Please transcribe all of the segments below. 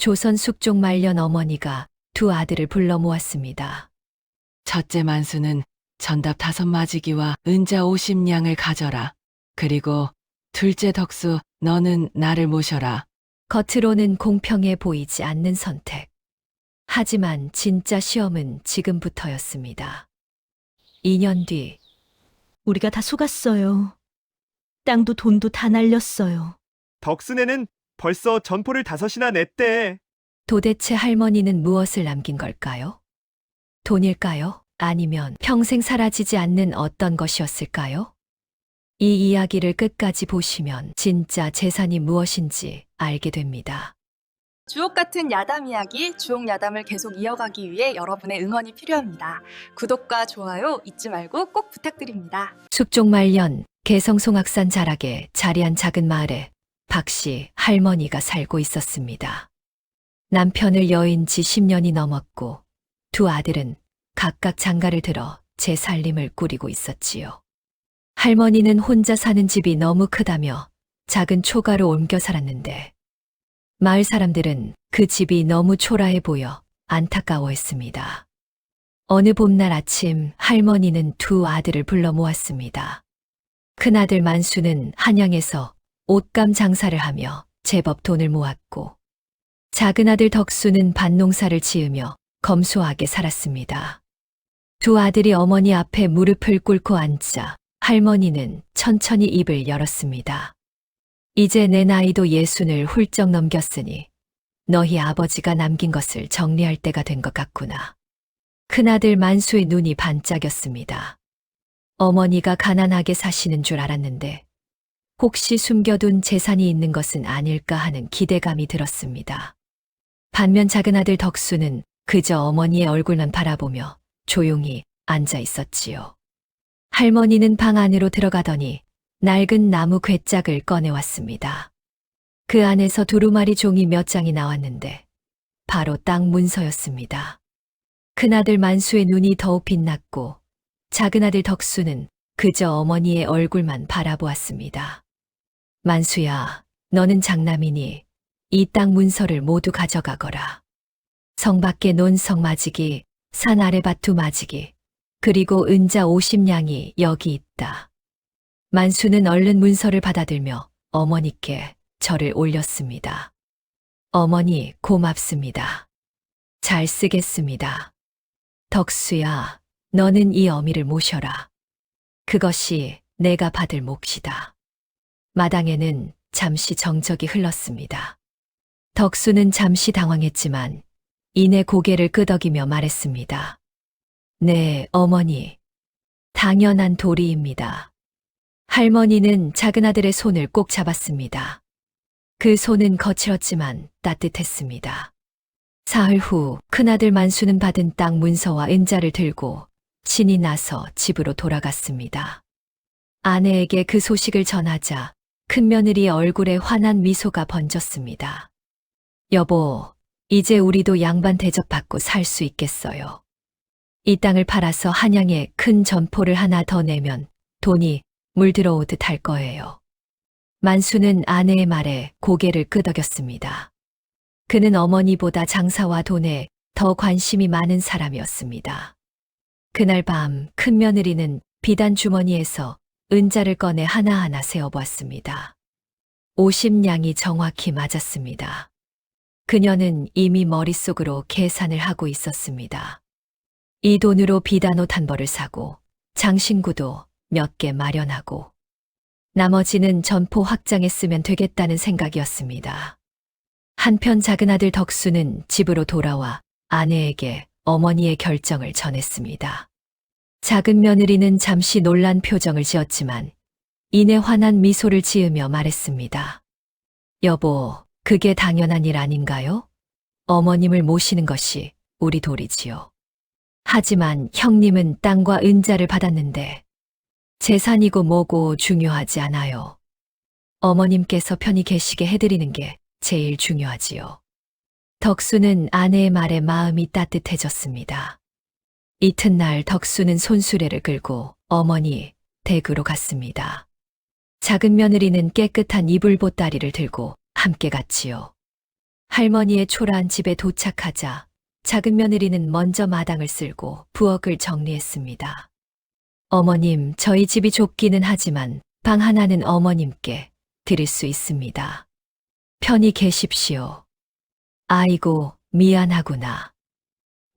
조선 숙종 말년 어머니가 두 아들을 불러 모았습니다. 첫째 만수는 전답 5마지기와 은자 50냥을 가져라. 그리고 둘째 덕수 너는 나를 모셔라. 겉으로는 공평해 보이지 않는 선택. 하지만 진짜 시험은 지금부터였습니다. 2년 뒤 우리가 다 속았어요. 땅도 돈도 다 날렸어요. 덕순애는 벌써 전포를 5이나 냈대. 도대체 할머니는 무엇을 남긴 걸까요? 돈일까요? 아니면 평생 사라지지 않는 어떤 것이었을까요? 이 이야기를 끝까지 보시면 진짜 재산이 무엇인지 알게 됩니다. 주옥 같은 야담 이야기, 주옥 야담을 계속 이어가기 위해 여러분의 응원이 필요합니다. 구독과 좋아요 잊지 말고 꼭 부탁드립니다. 숙종 말년 개성송악산 자락에 자리한 작은 마을에 박씨 할머니가 살고 있었습니다. 남편을 여인 지 10년이 넘었고 두 아들은 각각 장가를 들어 제 살림을 꾸리고 있었지요. 할머니는 혼자 사는 집이 너무 크다며 작은 초가로 옮겨 살았는데 마을 사람들은 그 집이 너무 초라해 보여 안타까워했습니다. 어느 봄날 아침 할머니는 두 아들을 불러 모았습니다. 큰아들 만수는 한양에서 옷감 장사를 하며 제법 돈을 모았고 작은아들 덕수는 밭농사를 지으며 검소하게 살았습니다. 두 아들이 어머니 앞에 무릎을 꿇고 앉자 할머니는 천천히 입을 열었습니다. 이제 내 나이도 60을 훌쩍 넘겼으니 너희 아버지가 남긴 것을 정리할 때가 된 것 같구나. 큰아들 만수의 눈이 반짝였습니다. 어머니가 가난하게 사시는 줄 알았는데 혹시 숨겨둔 재산이 있는 것은 아닐까 하는 기대감이 들었습니다. 반면 작은아들 덕수는 그저 어머니의 얼굴만 바라보며 조용히 앉아 있었지요. 할머니는 방 안으로 들어가더니 낡은 나무 괴짝을 꺼내왔습니다. 그 안에서 두루마리 종이 몇 장이 나왔는데 바로 땅 문서였습니다. 큰아들 만수의 눈이 더욱 빛났고 작은아들 덕수는 그저 어머니의 얼굴만 바라보았습니다. 만수야, 너는 장남이니 이 땅 문서를 모두 가져가거라. 성 밖에 논성 마지기, 산 아래 밭두 마지기, 그리고 은자 50냥이 여기 있다. 만수는 얼른 문서를 받아들며 어머니께 절을 올렸습니다. 어머니 고맙습니다. 잘 쓰겠습니다. 덕수야, 너는 이 어미를 모셔라. 그것이 내가 받을 몫이다. 마당에는 잠시 정적이 흘렀습니다. 덕수는 잠시 당황했지만 이내 고개를 끄덕이며 말했습니다. 네, 어머니. 당연한 도리입니다. 할머니는 작은아들의 손을 꼭 잡았습니다. 그 손은 거칠었지만 따뜻했습니다. 사흘 후 큰아들 만수는 받은 땅 문서와 은자를 들고 신이 나서 집으로 돌아갔습니다. 아내에게 그 소식을 전하자 큰며느리의 얼굴에 환한 미소가 번졌습니다. 여보, 이제 우리도 양반 대접받고 살 수 있겠어요. 이 땅을 팔아서 한양에 큰 점포를 하나 더 내면 돈이 물 들어오듯 할 거예요. 만수는 아내의 말에 고개를 끄덕였습니다. 그는 어머니보다 장사와 돈에 더 관심이 많은 사람이었습니다. 그날 밤 큰며느리는 비단 주머니에서 은자를 꺼내 하나하나 세어보았습니다. 50냥이 정확히 맞았습니다. 그녀는 이미 머릿속으로 계산을 하고 있었습니다. 이 돈으로 비단 옷 한 벌을 사고 장신구도 몇 개 마련하고 나머지는 점포 확장에 쓰면 되겠다는 생각이었습니다. 한편 작은아들 덕수는 집으로 돌아와 아내에게 어머니의 결정을 전했습니다. 작은 며느리는 잠시 놀란 표정을 지었지만 이내 환한 미소를 지으며 말했습니다. 여보, 그게 당연한 일 아닌가요? 어머님을 모시는 것이 우리 도리지요. 하지만 형님은 땅과 은자를 받았는데 재산이고 뭐고 중요하지 않아요. 어머님께서 편히 계시게 해드리는 게 제일 중요하지요. 덕수는 아내의 말에 마음이 따뜻해졌습니다. 이튿날 덕수는 손수레를 끌고 어머니 댁으로 갔습니다. 작은 며느리는 깨끗한 이불 보따리를 들고 함께 갔지요. 할머니의 초라한 집에 도착하자 작은 며느리는 먼저 마당을 쓸고 부엌을 정리했습니다. 어머님, 저희 집이 좁기는 하지만 방 하나는 어머님께 드릴 수 있습니다. 편히 계십시오. 아이고, 미안하구나.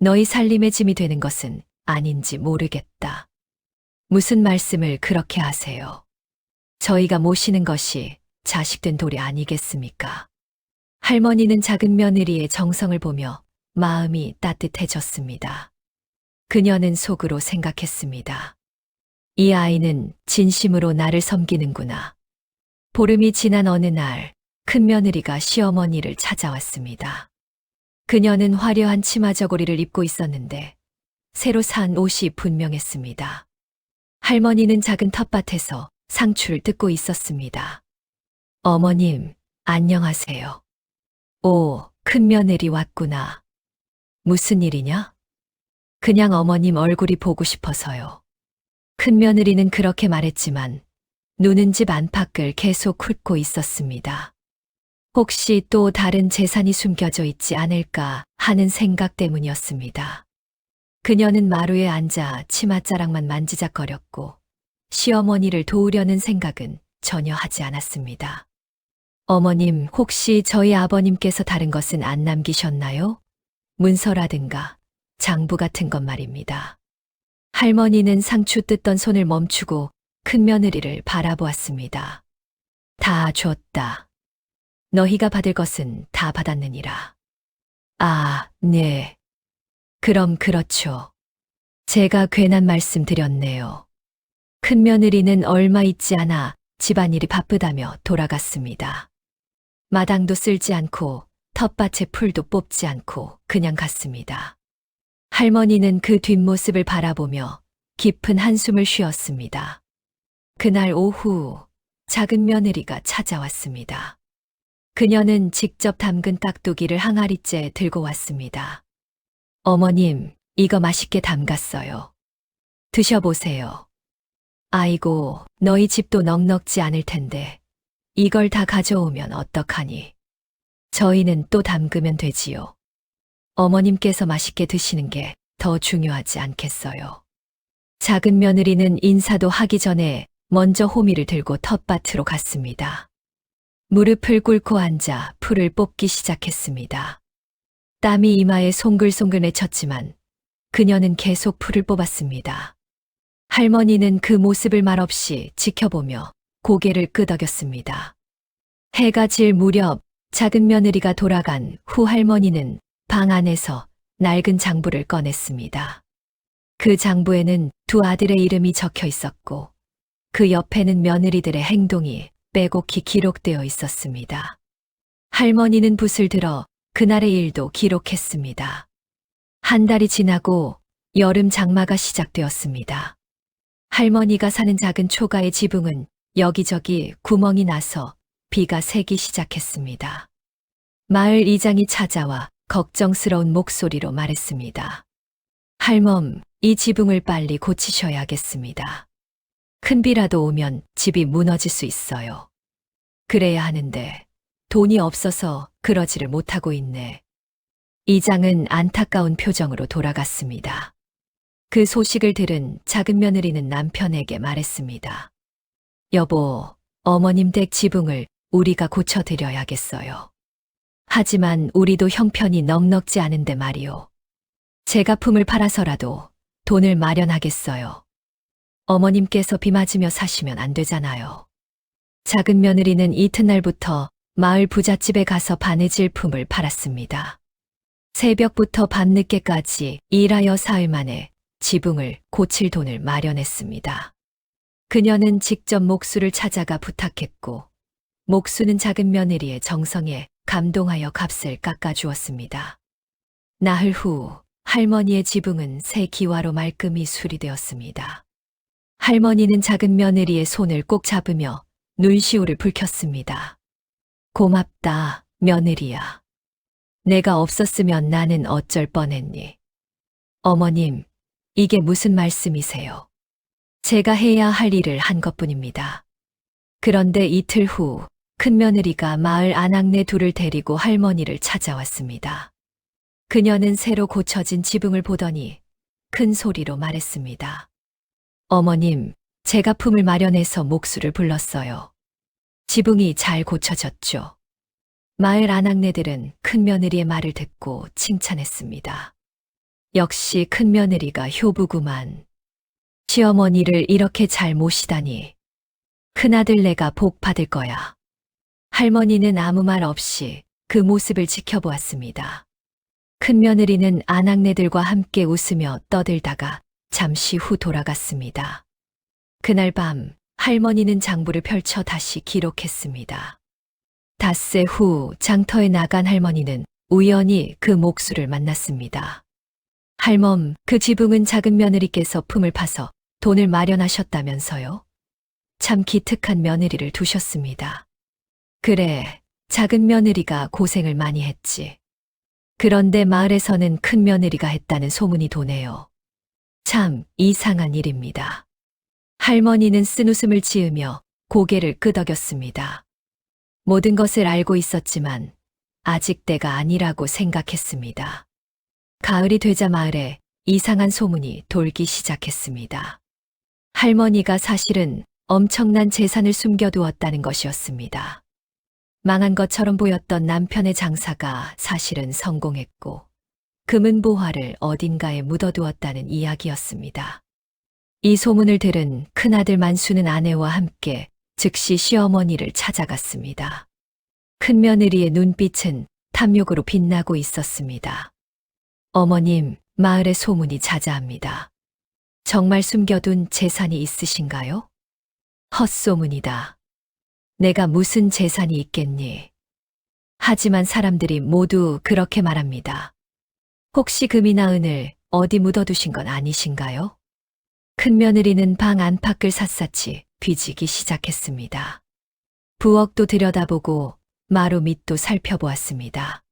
너희 살림의 짐이 되는 것은 아닌지 모르겠다. 무슨 말씀을 그렇게 하세요? 저희가 모시는 것이 자식된 도리 아니겠습니까? 할머니는 작은 며느리의 정성을 보며 마음이 따뜻해졌습니다. 그녀는 속으로 생각했습니다. 이 아이는 진심으로 나를 섬기는구나. 보름이 지난 어느 날, 큰 며느리가 시어머니를 찾아왔습니다. 그녀는 화려한 치마 저고리를 입고 있었는데 새로 산 옷이 분명했습니다. 할머니는 작은 텃밭에서 상추를 뜯고 있었습니다. 어머님, 안녕하세요. 오, 큰 며느리 왔구나. 무슨 일이냐? 그냥 어머님 얼굴이 보고 싶어서요. 큰 며느리는 그렇게 말했지만 눈은 집 안팎을 계속 훑고 있었습니다. 혹시 또 다른 재산이 숨겨져 있지 않을까 하는 생각 때문이었습니다. 그녀는 마루에 앉아 치맛자락만 만지작거렸고 시어머니를 도우려는 생각은 전혀 하지 않았습니다. 어머님, 혹시 저희 아버님께서 다른 것은 안 남기셨나요? 문서라든가 장부 같은 것 말입니다. 할머니는 상추 뜯던 손을 멈추고 큰 며느리를 바라보았습니다. 다 줬다. 너희가 받을 것은 다 받았느니라. 아, 네. 그럼 그렇죠. 제가 괜한 말씀 드렸네요. 큰 며느리는 얼마 있지 않아 집안일이 바쁘다며 돌아갔습니다. 마당도 쓸지 않고 텃밭에 풀도 뽑지 않고 그냥 갔습니다. 할머니는 그 뒷모습을 바라보며 깊은 한숨을 쉬었습니다. 그날 오후 작은 며느리가 찾아왔습니다. 그녀는 직접 담근 딱두기를 항아리째 들고 왔습니다. 어머님, 이거 맛있게 담갔어요. 드셔보세요. 아이고, 너희 집도 넉넉지 않을 텐데 이걸 다 가져오면 어떡하니? 저희는 또 담그면 되지요. 어머님께서 맛있게 드시는 게 더 중요하지 않겠어요. 작은 며느리는 인사도 하기 전에 먼저 호미를 들고 텃밭으로 갔습니다. 무릎을 꿇고 앉아 풀을 뽑기 시작했습니다. 땀이 이마에 송글송글 맺혔지만 그녀는 계속 풀을 뽑았습니다. 할머니는 그 모습을 말없이 지켜보며 고개를 끄덕였습니다. 해가 질 무렵 작은 며느리가 돌아간 후 할머니는 방 안에서 낡은 장부를 꺼냈습니다. 그 장부에는 두 아들의 이름이 적혀 있었고 그 옆에는 며느리들의 행동이 빼곡히 기록되어 있었습니다. 할머니는 붓을 들어 그날의 일도 기록했습니다. 한 달이 지나고 여름 장마가 시작되었습니다. 할머니가 사는 작은 초가의 지붕은 여기저기 구멍이 나서 비가 새기 시작했습니다. 마을 이장이 찾아와 걱정스러운 목소리로 말했습니다. 할멈, 이 지붕을 빨리 고치셔야겠습니다. 큰 비라도 오면 집이 무너질 수 있어요. 그래야 하는데 돈이 없어서 그러지를 못하고 있네. 이장은 안타까운 표정으로 돌아갔습니다. 그 소식을 들은 작은 며느리는 남편에게 말했습니다. 여보, 어머님 댁 지붕을 우리가 고쳐드려야겠어요. 하지만 우리도 형편이 넉넉지 않은데 말이오. 제가 품을 팔아서라도 돈을 마련하겠어요. 어머님께서 비 맞으며 사시면 안 되잖아요. 작은 며느리는 이튿날부터 마을 부잣집에 가서 바느질 품을 팔았습니다. 새벽부터 밤늦게까지 일하여 사흘 만에 지붕을 고칠 돈을 마련했습니다. 그녀는 직접 목수를 찾아가 부탁했고 목수는 작은 며느리의 정성에 감동하여 값을 깎아주었습니다. 나흘 후 할머니의 지붕은 새 기와로 말끔히 수리되었습니다. 할머니는 작은 며느리의 손을 꼭 잡으며 눈시울을 붉혔습니다. 고맙다, 며느리야. 내가 없었으면 나는 어쩔 뻔했니. 어머님, 이게 무슨 말씀이세요? 제가 해야 할 일을 한 것뿐입니다. 그런데 이틀 후 큰며느리가 마을 아낙네 둘을 데리고 할머니를 찾아왔습니다. 그녀는 새로 고쳐진 지붕을 보더니 큰 소리로 말했습니다. 어머님, 제가 품을 마련해서 목수를 불렀어요. 지붕이 잘 고쳐졌죠. 마을 아낙네들은 큰며느리의 말을 듣고 칭찬했습니다. 역시 큰며느리가 효부구만. 시어머니를 이렇게 잘 모시다니. 큰아들 내가 복 받을 거야. 할머니는 아무 말 없이 그 모습을 지켜보았습니다. 큰며느리는 아낙네들과 함께 웃으며 떠들다가 잠시 후 돌아갔습니다. 그날 밤 할머니는 장부를 펼쳐 다시 기록했습니다. 닷새 후 장터에 나간 할머니는 우연히 그 목수를 만났습니다. 할멈, 그 지붕은 작은 며느리께서 품을 파서 돈을 마련하셨다면서요? 참 기특한 며느리를 두셨습니다. 그래, 작은 며느리가 고생을 많이 했지. 그런데 마을에서는 큰 며느리가 했다는 소문이 도네요. 참 이상한 일입니다. 할머니는 쓴웃음을 지으며 고개를 끄덕였습니다. 모든 것을 알고 있었지만 아직 때가 아니라고 생각했습니다. 가을이 되자 마을에 이상한 소문이 돌기 시작했습니다. 할머니가 사실은 엄청난 재산을 숨겨두었다는 것이었습니다. 망한 것처럼 보였던 남편의 장사가 사실은 성공했고 금은보화를 어딘가에 묻어두었다는 이야기였습니다. 이 소문을 들은 큰아들 만수는 아내와 함께 즉시 시어머니를 찾아갔습니다. 큰며느리의 눈빛은 탐욕으로 빛나고 있었습니다. 어머님, 마을의 소문이 자자합니다. 정말 숨겨둔 재산이 있으신가요? 헛소문이다. 내가 무슨 재산이 있겠니? 하지만 사람들이 모두 그렇게 말합니다. 혹시 금이나 은을 어디 묻어두신 건 아니신가요? 큰며느리는 방 안팎을 샅샅이 뒤지기 시작했습니다. 부엌도 들여다보고 마루 밑도 살펴보았습니다.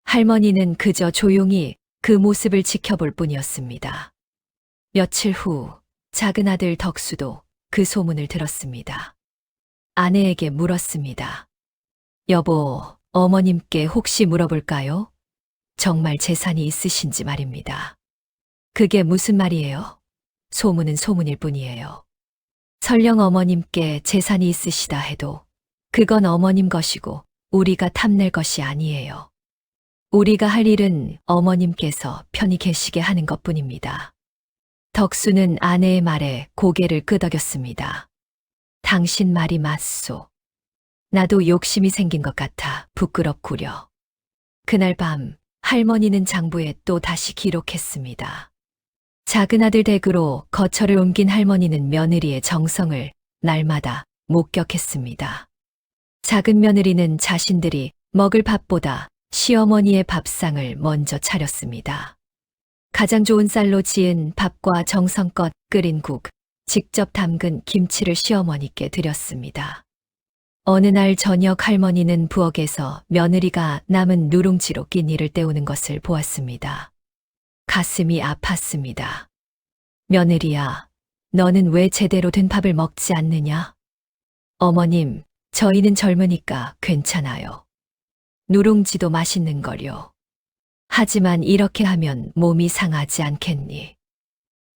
할머니는 그저 조용히 그 모습을 지켜볼 뿐이었습니다. 며칠 후 작은 아들 덕수도 그 소문을 들었습니다. 아내에게 물었습니다. 여보, 어머님께 혹시 물어볼까요? 정말 재산이 있으신지 말입니다. 그게 무슨 말이에요? 소문은 소문일 뿐이에요. 설령 어머님께 재산이 있으시다 해도 그건 어머님 것이고 우리가 탐낼 것이 아니에요. 우리가 할 일은 어머님께서 편히 계시게 하는 것뿐입니다. 덕수는 아내의 말에 고개를 끄덕였습니다. 당신 말이 맞소. 나도 욕심이 생긴 것 같아 부끄럽구려. 그날 밤 할머니는 장부에 또 다시 기록했습니다. 작은 아들 댁으로 거처를 옮긴 할머니는 며느리의 정성을 날마다 목격했습니다. 작은 며느리는 자신들이 먹을 밥보다 시어머니의 밥상을 먼저 차렸습니다. 가장 좋은 쌀로 지은 밥과 정성껏 끓인 국, 직접 담근 김치를 시어머니께 드렸습니다. 어느 날 저녁 할머니는 부엌에서 며느리가 남은 누룽지로 끼니를 때우는 것을 보았습니다. 가슴이 아팠습니다. 며느리야, 너는 왜 제대로 된 밥을 먹지 않느냐? 어머님, 저희는 젊으니까 괜찮아요. 누룽지도 맛있는 거요. 하지만 이렇게 하면 몸이 상하지 않겠니?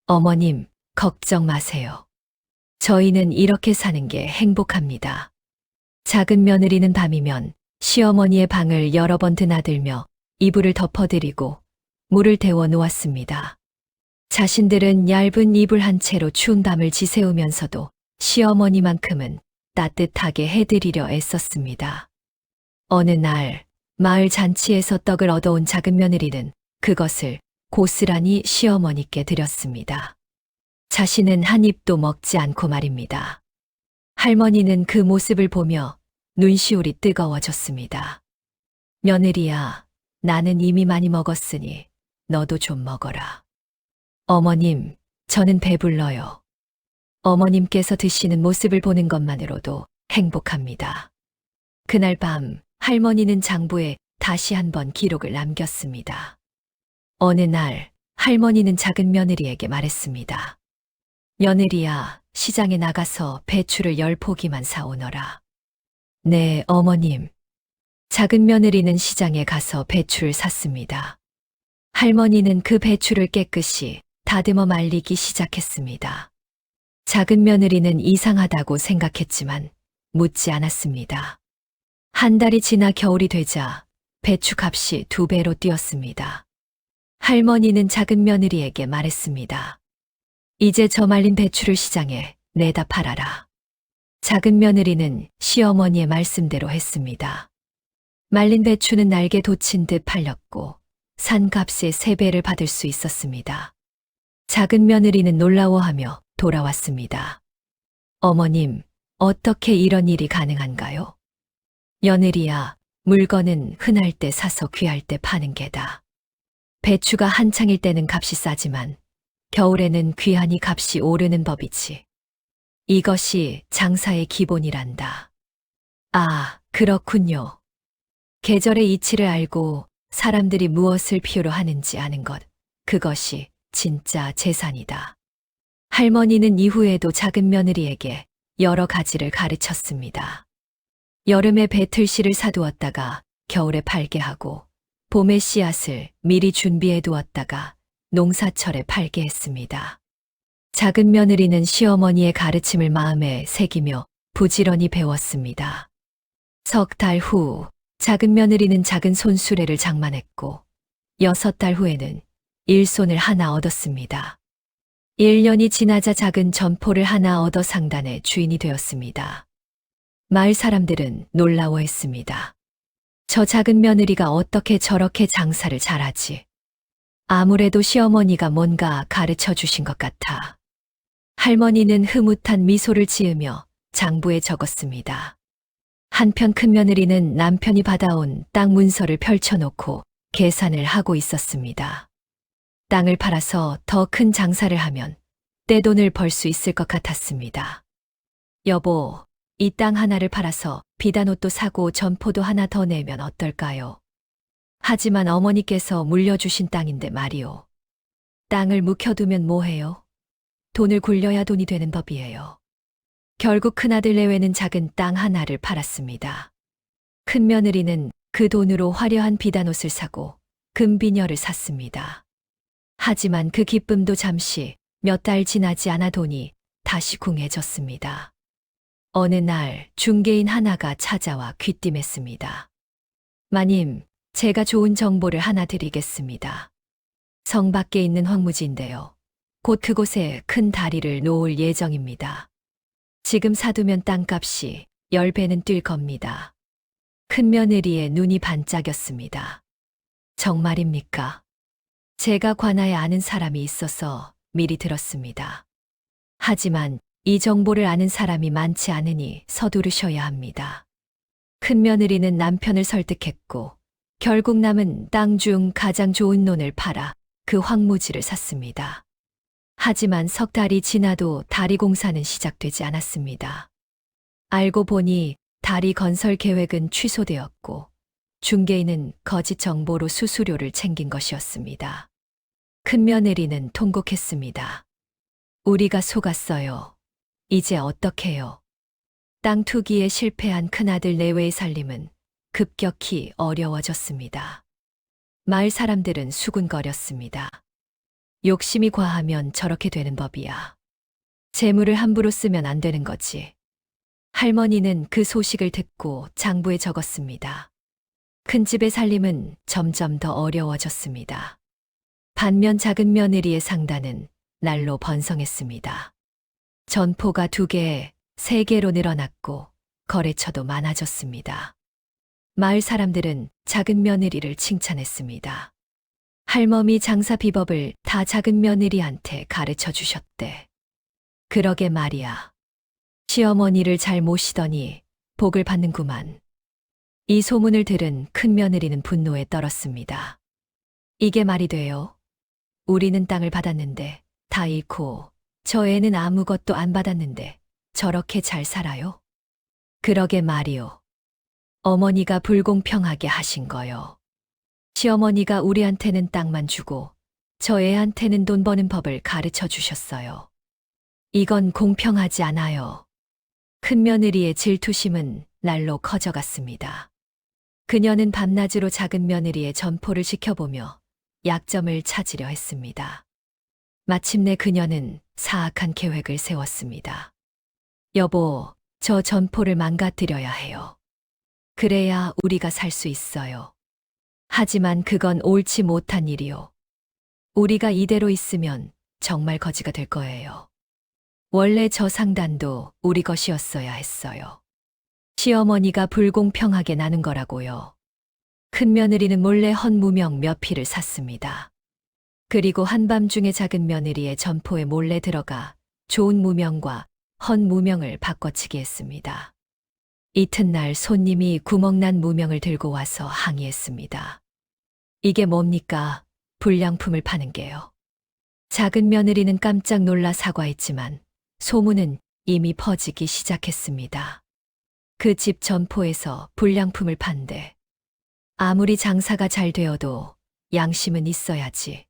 어머님, 걱정 마세요. 저희는 이렇게 사는 게 행복합니다. 작은 며느리는 밤이면 시어머니의 방을 여러 번 드나들며 이불을 덮어드리고 물을 데워 놓았습니다. 자신들은 얇은 이불 한 채로 추운 밤을 지새우면서도 시어머니만큼은 따뜻하게 해드리려 애썼습니다. 어느 날 마을 잔치에서 떡을 얻어온 작은 며느리는 그것을 고스란히 시어머니께 드렸습니다. 자신은 한 입도 먹지 않고 말입니다. 할머니는 그 모습을 보며 눈시울이 뜨거워졌습니다. 며느리야, 나는 이미 많이 먹었으니 너도 좀 먹어라. 어머님, 저는 배불러요. 어머님께서 드시는 모습을 보는 것만으로도 행복합니다. 그날 밤 할머니는 장부에 다시 한번 기록을 남겼습니다. 어느 날 할머니는 작은 며느리에게 말했습니다. 며느리야, 시장에 나가서 배추를 10포기만 사오너라. 네, 어머님. 작은 며느리는 시장에 가서 배추를 샀습니다. 할머니는 그 배추를 깨끗이 다듬어 말리기 시작했습니다. 작은 며느리는 이상하다고 생각했지만 묻지 않았습니다. 한 달이 지나 겨울이 되자 배추 값이 2배로 뛰었습니다. 할머니는 작은 며느리에게 말했습니다. 이제 저 말린 배추를 시장에 내다 팔아라. 작은 며느리는 시어머니의 말씀대로 했습니다. 말린 배추는 날개 돋친 듯 팔렸고 산 값의 3배를 받을 수 있었습니다. 작은 며느리는 놀라워하며 돌아왔습니다. 어머님, 어떻게 이런 일이 가능한가요? 며느리야, 물건은 흔할 때 사서 귀할 때 파는 게다. 배추가 한창일 때는 값이 싸지만 겨울에는 귀하니 값이 오르는 법이지. 이것이 장사의 기본이란다. 아, 그렇군요. 계절의 이치를 알고 사람들이 무엇을 필요로 하는지 아는 것, 그것이 진짜 재산이다. 할머니는 이후에도 작은 며느리에게 여러 가지를 가르쳤습니다. 여름에 배틀씨를 사두었다가 겨울에 팔게 하고 봄에 씨앗을 미리 준비해 두었다가 농사철에 팔게 했습니다. 작은 며느리는 시어머니의 가르침을 마음에 새기며 부지런히 배웠습니다. 3달 후 작은 며느리는 작은 손수레를 장만했고 6달 후에는 일손을 하나 얻었습니다. 1년이 지나자 작은 점포를 하나 얻어 상단의 주인이 되었습니다. 마을 사람들은 놀라워했습니다. 저 작은 며느리가 어떻게 저렇게 장사를 잘하지? 아무래도 시어머니가 뭔가 가르쳐 주신 것 같아. 할머니는 흐뭇한 미소를 지으며 장부에 적었습니다. 한편 큰 며느리는 남편이 받아온 땅 문서를 펼쳐놓고 계산을 하고 있었습니다. 땅을 팔아서 더 큰 장사를 하면 떼돈을 벌 수 있을 것 같았습니다. 여보, 이 땅 하나를 팔아서 비단옷도 사고 점포도 하나 더 내면 어떨까요? 하지만 어머니께서 물려주신 땅인데 말이오. 땅을 묵혀두면 뭐해요? 돈을 굴려야 돈이 되는 법이에요. 결국 큰아들 내외는 작은 땅 하나를 팔았습니다. 큰 며느리는 그 돈으로 화려한 비단옷을 사고 금비녀를 샀습니다. 하지만 그 기쁨도 잠시 몇 달 지나지 않아 돈이 다시 궁해졌습니다. 어느 날 중개인 하나가 찾아와 귀띔했습니다. 마님, 제가 좋은 정보를 하나 드리겠습니다. 성 밖에 있는 황무지인데요. 곧 그곳에 큰 다리를 놓을 예정입니다. 지금 사두면 땅값이 10배는 뛸 겁니다. 큰 며느리의 눈이 반짝였습니다. 정말입니까? 제가 관하에 아는 사람이 있어서 미리 들었습니다. 하지만 이 정보를 아는 사람이 많지 않으니 서두르셔야 합니다. 큰 며느리는 남편을 설득했고 결국 남은 땅 중 가장 좋은 논을 팔아 그 황무지를 샀습니다. 하지만 3달이 지나도 다리 공사는 시작되지 않았습니다. 알고 보니 다리 건설 계획은 취소되었고 중개인은 거짓 정보로 수수료를 챙긴 것이었습니다. 큰 며느리는 통곡했습니다. 우리가 속았어요. 이제 어떡해요? 땅 투기에 실패한 큰아들 내외의 살림은 급격히 어려워졌습니다. 마을 사람들은 수군거렸습니다. 욕심이 과하면 저렇게 되는 법이야. 재물을 함부로 쓰면 안 되는 거지. 할머니는 그 소식을 듣고 장부에 적었습니다. 큰 집의 살림은 점점 더 어려워졌습니다. 반면 작은 며느리의 상단은 날로 번성했습니다. 전포가 2개, 3개로 늘어났고 거래처도 많아졌습니다. 마을 사람들은 작은 며느리를 칭찬했습니다. 할멈이 장사 비법을 다 작은 며느리한테 가르쳐 주셨대. 그러게 말이야. 시어머니를 잘 모시더니 복을 받는구만. 이 소문을 들은 큰 며느리는 분노에 떨었습니다. 이게 말이 돼요? 우리는 땅을 받았는데 다 잃고 저 애는 아무것도 안 받았는데 저렇게 잘 살아요? 그러게 말이요. 어머니가 불공평하게 하신 거요. 시어머니가 우리한테는 땅만 주고 저 애한테는 돈 버는 법을 가르쳐 주셨어요. 이건 공평하지 않아요. 큰 며느리의 질투심은 날로 커져갔습니다. 그녀는 밤낮으로 작은 며느리의 점포를 지켜보며 약점을 찾으려 했습니다. 마침내 그녀는 사악한 계획을 세웠습니다. 여보, 저 점포를 망가뜨려야 해요. 그래야 우리가 살 수 있어요. 하지만 그건 옳지 못한 일이요. 우리가 이대로 있으면 정말 거지가 될 거예요. 원래 저 상단도 우리 것이었어야 했어요. 시어머니가 불공평하게 나눈 거라고요. 큰 며느리는 몰래 헌무명 몇 피를 샀습니다. 그리고 한밤중에 작은 며느리의 점포에 몰래 들어가 좋은 무명과 헌무명을 바꿔치기 했습니다. 이튿날 손님이 구멍난 무명을 들고 와서 항의했습니다. 이게 뭡니까? 불량품을 파는 게요. 작은 며느리는 깜짝 놀라 사과했지만 소문은 이미 퍼지기 시작했습니다. 그 집 점포에서 불량품을 판대. 아무리 장사가 잘 되어도 양심은 있어야지.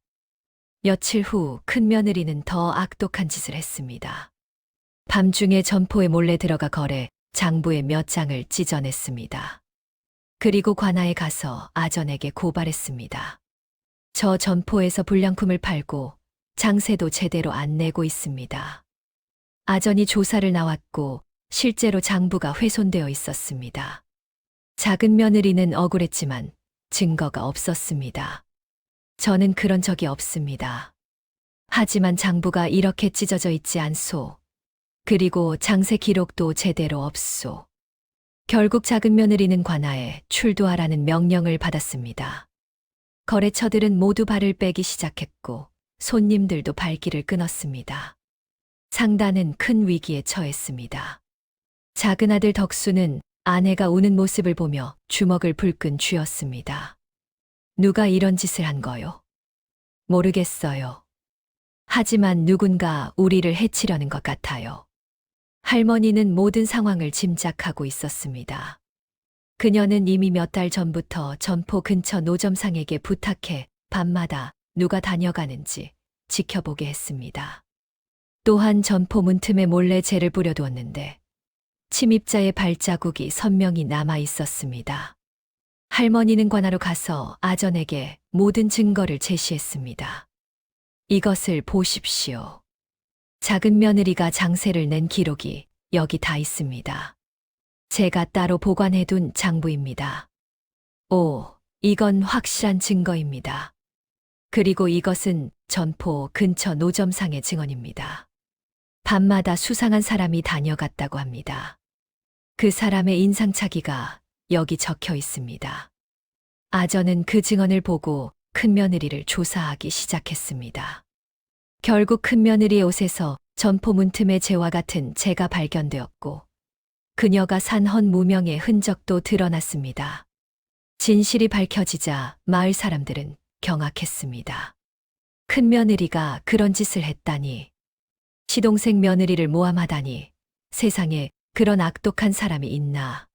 며칠 후 큰 며느리는 더 악독한 짓을 했습니다. 밤중에 점포에 몰래 들어가 거래 장부의 몇 장을 찢어냈습니다. 그리고 관아에 가서 아전에게 고발했습니다. 저 점포에서 불량품을 팔고 장세도 제대로 안 내고 있습니다. 아전이 조사를 나왔고 실제로 장부가 훼손되어 있었습니다. 작은 며느리는 억울했지만 증거가 없었습니다. 저는 그런 적이 없습니다. 하지만 장부가 이렇게 찢어져 있지 않소. 그리고 장세 기록도 제대로 없소. 결국 작은 며느리는 관아에 출두하라는 명령을 받았습니다. 거래처들은 모두 발을 빼기 시작했고 손님들도 발길을 끊었습니다. 상단은 큰 위기에 처했습니다. 작은 아들 덕수는 아내가 우는 모습을 보며 주먹을 불끈 쥐었습니다. 누가 이런 짓을 한 거요? 모르겠어요. 하지만 누군가 우리를 해치려는 것 같아요. 할머니는 모든 상황을 짐작하고 있었습니다. 그녀는 이미 몇 달 전부터 점포 근처 노점상에게 부탁해 밤마다 누가 다녀가는지 지켜보게 했습니다. 또한 점포 문틈에 몰래 재를 뿌려두었는데 침입자의 발자국이 선명히 남아 있었습니다. 할머니는 관아로 가서 아전에게 모든 증거를 제시했습니다. 이것을 보십시오. 작은 며느리가 장세를 낸 기록이 여기 다 있습니다. 제가 따로 보관해둔 장부입니다. 오, 이건 확실한 증거입니다. 그리고 이것은 점포 근처 노점상의 증언입니다. 밤마다 수상한 사람이 다녀갔다고 합니다. 그 사람의 인상착의가 여기 적혀 있습니다. 아전은 그 증언을 보고 큰 며느리를 조사하기 시작했습니다. 결국 큰 며느리의 옷에서 점포 문틈의 재와 같은 재가 발견되었고 그녀가 산 헌무명의 흔적도 드러났습니다. 진실이 밝혀지자 마을 사람들은 경악했습니다. 큰 며느리가 그런 짓을 했다니, 시동생 며느리를 모함하다니, 세상에 그런 악독한 사람이 있나.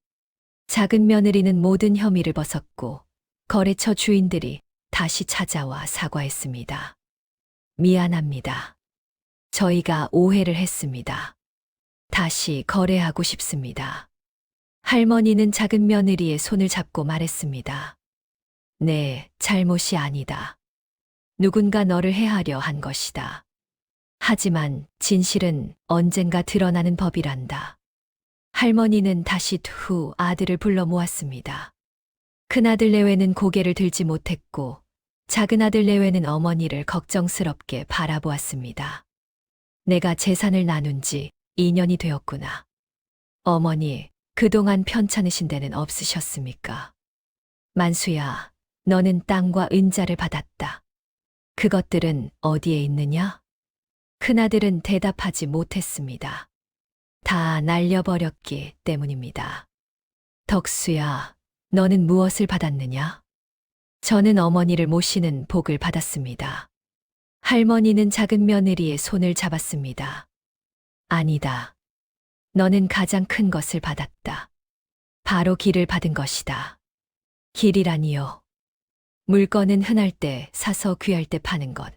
작은 며느리는 모든 혐의를 벗었고 거래처 주인들이 다시 찾아와 사과했습니다. 미안합니다. 저희가 오해를 했습니다. 다시 거래하고 싶습니다. 할머니는 작은 며느리의 손을 잡고 말했습니다. 네, 잘못이 아니다. 누군가 너를 해하려 한 것이다. 하지만 진실은 언젠가 드러나는 법이란다. 할머니는 다시 두 아들을 불러 모았습니다. 큰아들 내외는 고개를 들지 못했고 작은 아들 내외는 어머니를 걱정스럽게 바라보았습니다. 내가 재산을 나눈 지 2년이 되었구나. 어머니, 그동안 편찮으신 데는 없으셨습니까? 만수야, 너는 땅과 은자를 받았다. 그것들은 어디에 있느냐? 큰아들은 대답하지 못했습니다. 다 날려버렸기 때문입니다. 덕수야, 너는 무엇을 받았느냐? 저는 어머니를 모시는 복을 받았습니다. 할머니는 작은 며느리의 손을 잡았습니다. 아니다. 너는 가장 큰 것을 받았다. 바로 길을 받은 것이다. 길이라니요. 물건은 흔할 때 사서 귀할 때 파는 것,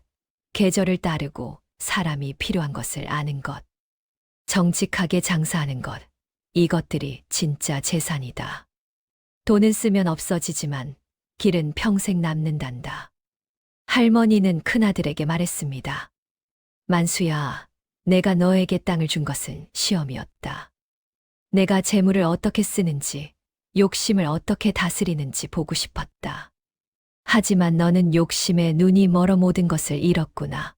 계절을 따르고 사람이 필요한 것을 아는 것, 정직하게 장사하는 것, 이것들이 진짜 재산이다. 돈은 쓰면 없어지지만 길은 평생 남는단다. 할머니는 큰아들에게 말했습니다. 만수야, 내가 너에게 땅을 준 것은 시험이었다. 내가 재물을 어떻게 쓰는지, 욕심을 어떻게 다스리는지 보고 싶었다. 하지만 너는 욕심에 눈이 멀어 모든 것을 잃었구나.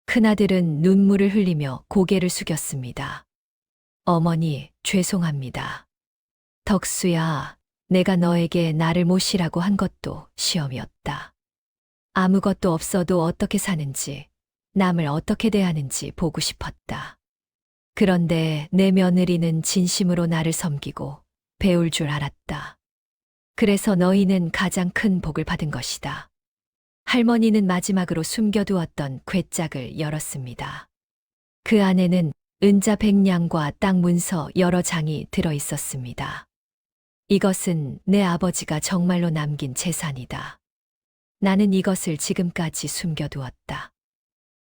큰아들은 눈물을 흘리며 고개를 숙였습니다. 어머니, 죄송합니다. 덕수야, 내가 너에게 나를 모시라고 한 것도 시험이었다. 아무것도 없어도 어떻게 사는지, 남을 어떻게 대하는지 보고 싶었다. 그런데 내 며느리는 진심으로 나를 섬기고 배울 줄 알았다. 그래서 너희는 가장 큰 복을 받은 것이다. 할머니는 마지막으로 숨겨두었던 괴짝을 열었습니다. 그 안에는 은자 100냥과 땅 문서 여러 장이 들어 있었습니다. 이것은 내 아버지가 정말로 남긴 재산이다. 나는 이것을 지금까지 숨겨두었다.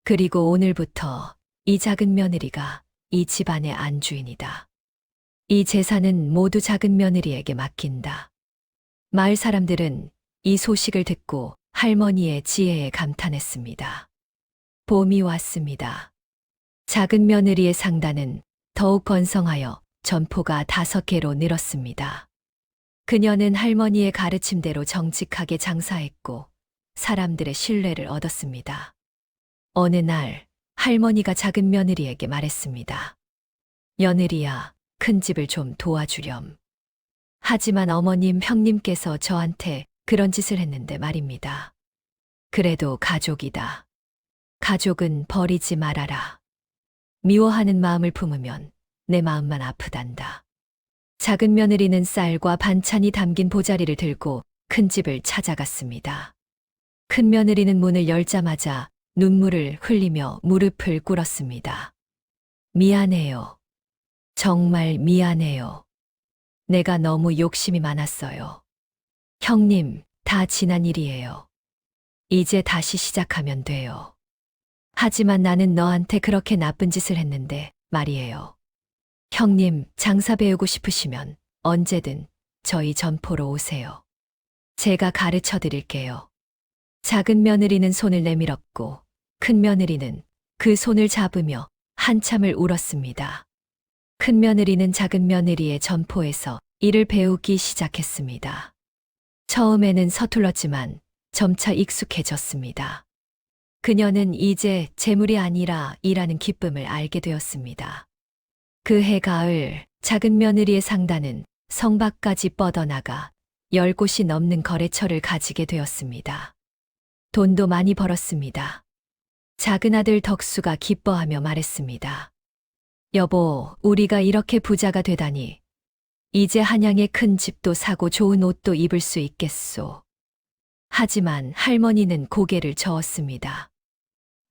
그리고 오늘부터 이 작은 며느리가 이 집안의 안주인이다. 이 재산은 모두 작은 며느리에게 맡긴다. 마을 사람들은 이 소식을 듣고 할머니의 지혜에 감탄했습니다. 봄이 왔습니다. 작은 며느리의 상단은 더욱 번성하여 점포가 5개로 늘었습니다. 그녀는 할머니의 가르침대로 정직하게 장사했고 사람들의 신뢰를 얻었습니다. 어느 날 할머니가 작은 며느리에게 말했습니다. 며느리야, 큰 집을 좀 도와주렴. 하지만 어머님, 형님께서 저한테 그런 짓을 했는데 말입니다. 그래도 가족이다. 가족은 버리지 말아라. 미워하는 마음을 품으면 내 마음만 아프단다. 작은 며느리는 쌀과 반찬이 담긴 보자리를 들고 큰 집을 찾아갔습니다. 큰 며느리는 문을 열자마자 눈물을 흘리며 무릎을 꿇었습니다. 미안해요. 정말 미안해요. 내가 너무 욕심이 많았어요. 형님, 다 지난 일이에요. 이제 다시 시작하면 돼요. 하지만 나는 너한테 그렇게 나쁜 짓을 했는데 말이에요. 형님, 장사 배우고 싶으시면 언제든 저희 점포로 오세요. 제가 가르쳐 드릴게요. 작은 며느리는 손을 내밀었고 큰 며느리는 그 손을 잡으며 한참을 울었습니다. 큰 며느리는 작은 며느리의 점포에서 일을 배우기 시작했습니다. 처음에는 서툴렀지만 점차 익숙해졌습니다. 그녀는 이제 재물이 아니라 일하는 기쁨을 알게 되었습니다. 그해 가을, 작은 며느리의 상단은 성 밖까지 뻗어나가 10곳이 넘는 거래처를 가지게 되었습니다. 돈도 많이 벌었습니다. 작은 아들 덕수가 기뻐하며 말했습니다. 여보, 우리가 이렇게 부자가 되다니. 이제 한양에 큰 집도 사고 좋은 옷도 입을 수 있겠소. 하지만 할머니는 고개를 저었습니다.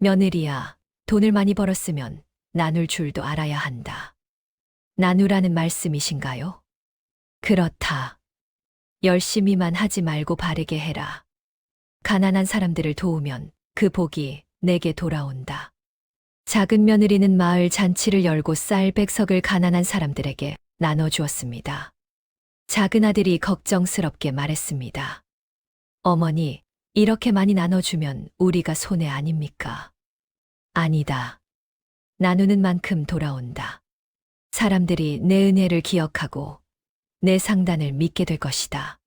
며느리야, 돈을 많이 벌었으면 나눌 줄도 알아야 한다. 나누라는 말씀이신가요? 그렇다. 열심히만 하지 말고 바르게 해라. 가난한 사람들을 도우면 그 복이 내게 돌아온다. 작은 며느리는 마을 잔치를 열고 쌀 100석을 가난한 사람들에게 나눠주었습니다. 작은 아들이 걱정스럽게 말했습니다. 어머니, 이렇게 많이 나눠주면 우리가 손해 아닙니까? 아니다. 나누는 만큼 돌아온다. 사람들이 내 은혜를 기억하고 내 상단을 믿게 될 것이다.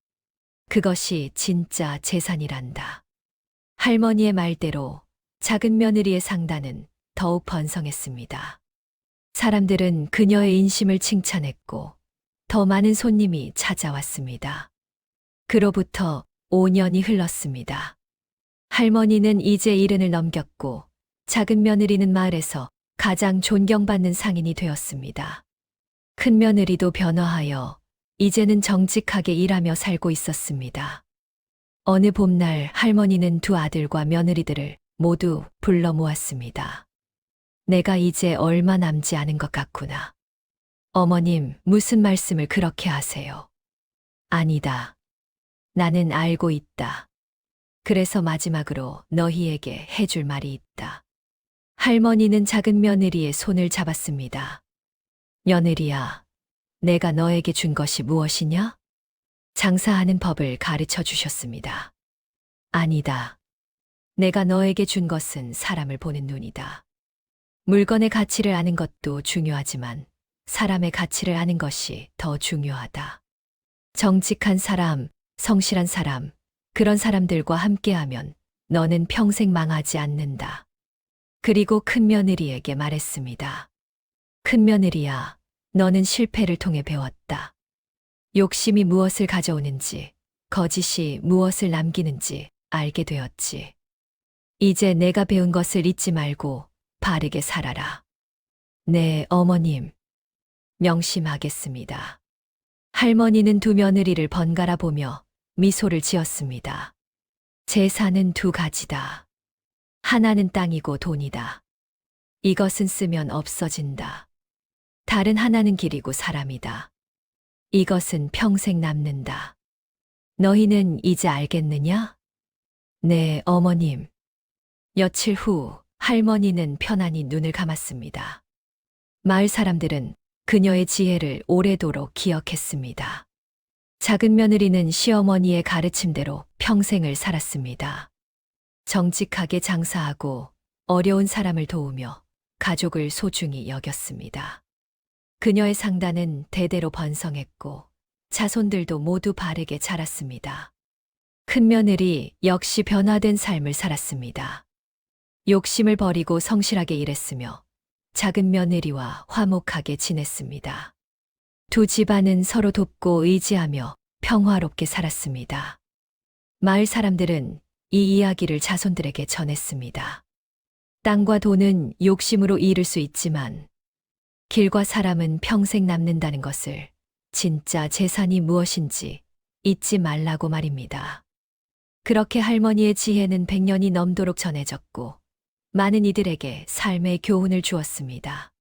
그것이 진짜 재산이란다. 할머니의 말대로 작은 며느리의 상단은 더욱 번성했습니다. 사람들은 그녀의 인심을 칭찬했고 더 많은 손님이 찾아왔습니다. 그로부터 5년이 흘렀습니다. 할머니는 이제 70을 넘겼고 작은 며느리는 마을에서 가장 존경받는 상인이 되었습니다. 큰 며느리도 변화하여 이제는 정직하게 일하며 살고 있었습니다. 어느 봄날 할머니는 두 아들과 며느리들을 모두 불러 모았습니다. 내가 이제 얼마 남지 않은 것 같구나. 어머님, 무슨 말씀을 그렇게 하세요? 아니다. 나는 알고 있다. 그래서 마지막으로 너희에게 해줄 말이 있다. 할머니는 작은 며느리의 손을 잡았습니다. 며느리야, 내가 너에게 준 것이 무엇이냐? 장사하는 법을 가르쳐 주셨습니다. 아니다. 내가 너에게 준 것은 사람을 보는 눈이다. 물건의 가치를 아는 것도 중요하지만 사람의 가치를 아는 것이 더 중요하다. 정직한 사람, 성실한 사람, 그런 사람들과 함께하면 너는 평생 망하지 않는다. 그리고 큰며느리에게 말했습니다. 큰며느리야, 너는 실패를 통해 배웠다. 욕심이 무엇을 가져오는지, 거짓이 무엇을 남기는지 알게 되었지. 이제 내가 배운 것을 잊지 말고 바르게 살아라. 네, 어머님. 명심하겠습니다. 할머니는 두 며느리를 번갈아 보며 미소를 지었습니다. 재산은 두 가지다. 하나는 땅이고 돈이다. 이것은 쓰면 없어진다. 다른 하나는 길이고 사람이다. 이것은 평생 남는다. 너희는 이제 알겠느냐? 네, 어머님. 며칠 후 할머니는 편안히 눈을 감았습니다. 마을 사람들은 그녀의 지혜를 오래도록 기억했습니다. 작은 며느리는 시어머니의 가르침대로 평생을 살았습니다. 정직하게 장사하고 어려운 사람을 도우며 가족을 소중히 여겼습니다. 그녀의 상단은 대대로 번성했고 자손들도 모두 바르게 자랐습니다. 큰 며느리 역시 변화된 삶을 살았습니다. 욕심을 버리고 성실하게 일했으며 작은 며느리와 화목하게 지냈습니다. 두 집안은 서로 돕고 의지하며 평화롭게 살았습니다. 마을 사람들은 이 이야기를 자손들에게 전했습니다. 땅과 돈은 욕심으로 잃을 수 있지만 길과 사람은 평생 남는다는 것을, 진짜 재산이 무엇인지 잊지 말라고 말입니다. 그렇게 할머니의 지혜는 100년이 넘도록 전해졌고 많은 이들에게 삶의 교훈을 주었습니다.